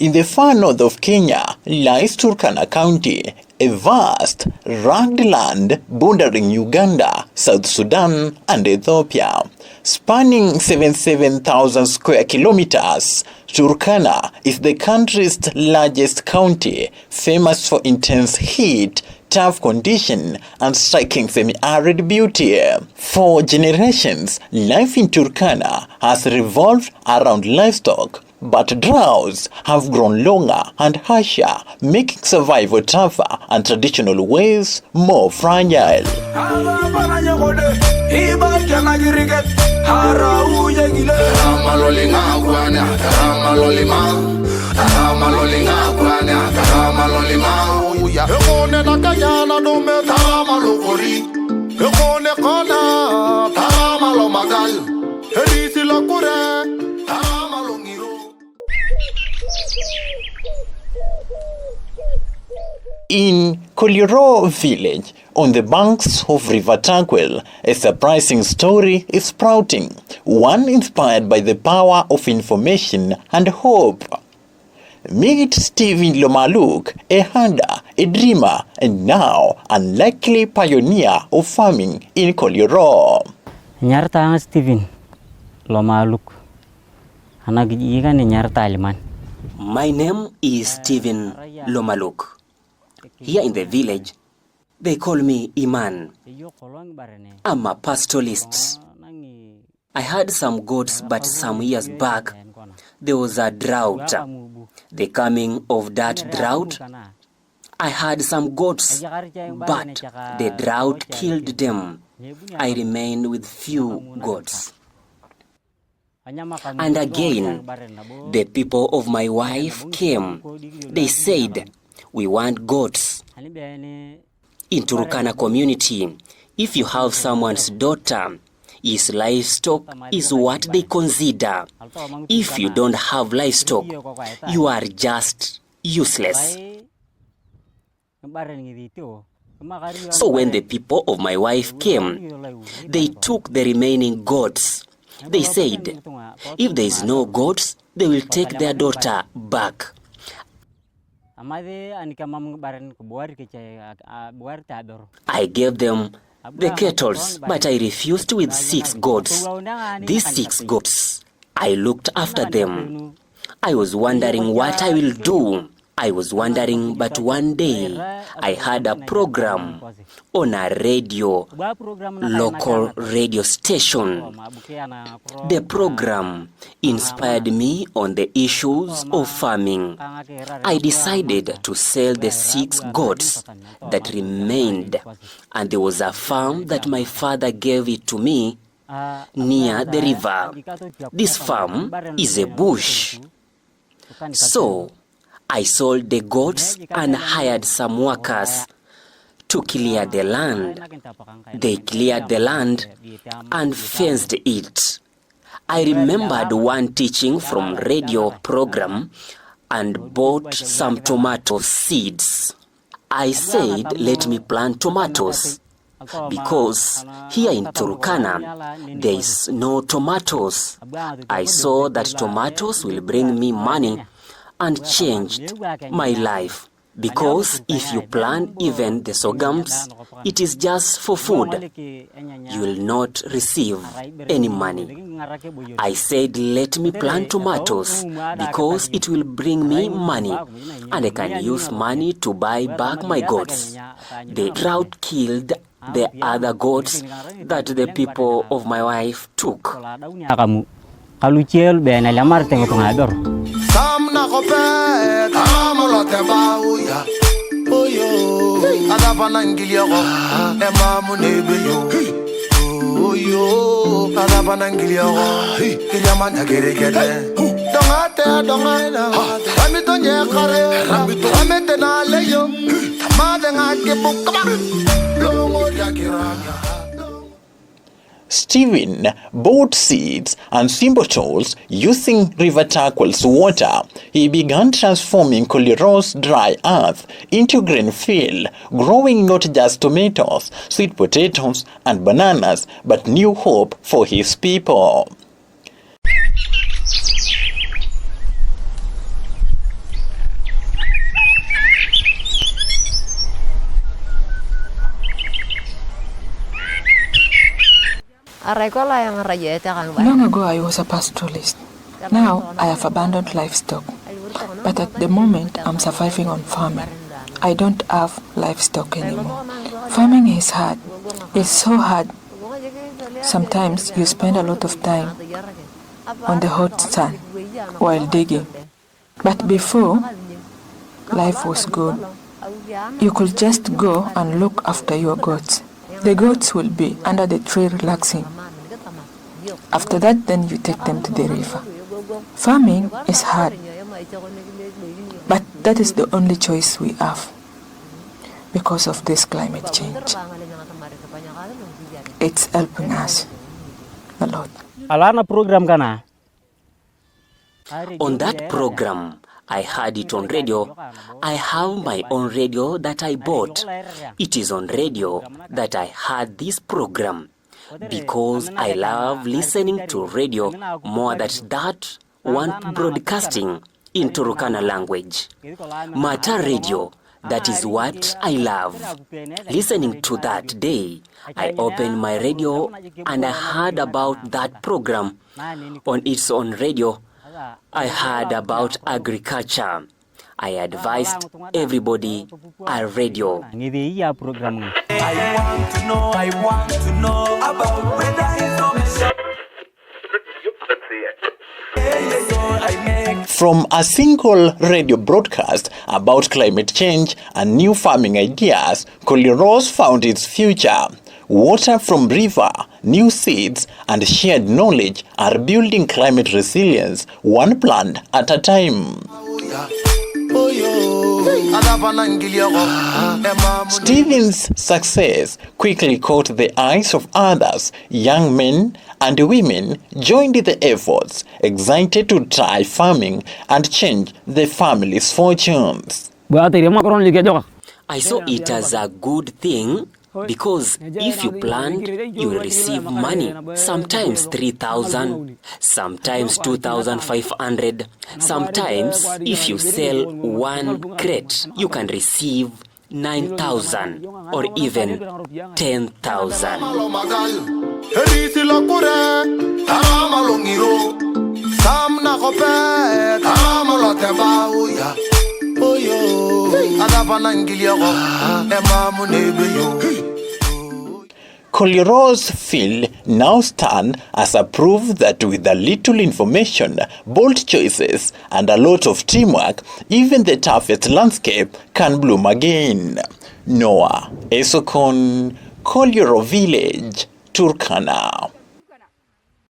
In the far north of Kenya lies Turkana County, a vast, rugged land bordering Uganda, South Sudan, and Ethiopia. Spanning 77,000 square kilometers, Turkana is the country's largest county, famous for intense heat, tough condition, and striking semi-arid beauty. For generations, life in Turkana has revolved around livestock, but droughts have grown longer and harsher, making survival tougher and traditional ways more fragile. In Koliro village, on the banks of River Turkana, a surprising story is sprouting, one inspired by the power of information and hope. Meet Stephen Lomaluk, a hunter, a dreamer, and now unlikely pioneer of farming in Koliro. Nyarta Stephen Lomaluk. My name is Stephen Lomaluk. Here in the village, they call me Iman. I'm a pastoralist. I had some goats, but some years back, there was a drought. The coming of that drought, I had some goats, but the drought killed them. I remained with few goats. And again, the people of my wife came. They said, we want goats. In Turkana community, if you have someone's daughter, his livestock is what they consider. If you don't have livestock, you are just useless. So when the people of my wife came, they took the remaining goats. They said, if there is no goats, they will take their daughter back. I gave them the cattle, but I refused with 6 goats. These 6 goats, I looked after them. I was wondering what I will do. I was wondering, but one day I had a program on a radio, local radio station. The program inspired me on the issues of farming. I decided to sell the 6 goats that remained, and there was a farm that my father gave it to me near the river. This farm is a bush. So I sold the goats and hired some workers to clear the land. They cleared the land and fenced it. I remembered one teaching from radio program and bought some tomato seeds. I said, let me plant tomatoes, because here in Turkana, there is no tomatoes. I saw that tomatoes will bring me money and changed my life. Because if you plant even the sorghums, it is just for food. You will not receive any money. I said, let me plant tomatoes because it will bring me money and I can use money to buy back my goats. The drought killed the other goats that the people of my wife took. Samna kopet amolo tebauya oyo adabana ngilio emamu nebeyo oyo adabana ngilio kiyamanya geregede dongata ramito nyekare ramete na leyo madenga kebukaba longo yakiranya. Stephen bought seeds and symbols using River Turkana's water. He began transforming Koliro's dry earth into green field, growing not just tomatoes, sweet potatoes, and bananas, but new hope for his people. Long ago, I was a pastoralist. Now, I have abandoned livestock. But at the moment, I'm surviving on farming. I don't have livestock anymore. Farming is hard. It's so hard. Sometimes you spend a lot of time on the hot sun while digging. But before, life was good. You could just go and look after your goats. The goats will be under the tree relaxing. After that, then you take them to the river. Farming is hard, but that is the only choice we have because of this climate change. It's helping us a lot. On that program, I heard it on radio. I have my own radio that I bought. It is on radio that I heard this program because I love listening to radio more than that one broadcasting in Turkana language. Mata radio, that is what I love. Listening to that day, I opened my radio and I heard about that program. On its own radio, I heard about agriculture. I advised everybody a radio. I want to know about weather information. From a single radio broadcast about climate change and new farming ideas, Kolyros found its future. Water from river, new seeds, and shared knowledge are building climate resilience, one plant at a time. Stephen's success quickly caught the eyes of others. Young men and women joined the efforts, excited to try farming and change their family's fortunes. I saw it as a good thing because if you plant, you will receive money. Sometimes 3,000, sometimes 2,500. Sometimes if you sell one crate, you can receive 9,000 or even 10,000. Kolyros field now stand as a proof that with a little information, bold choices, and a lot of teamwork, even the toughest landscape can bloom again. Noah Esokon, Kolyro Village, Turkana.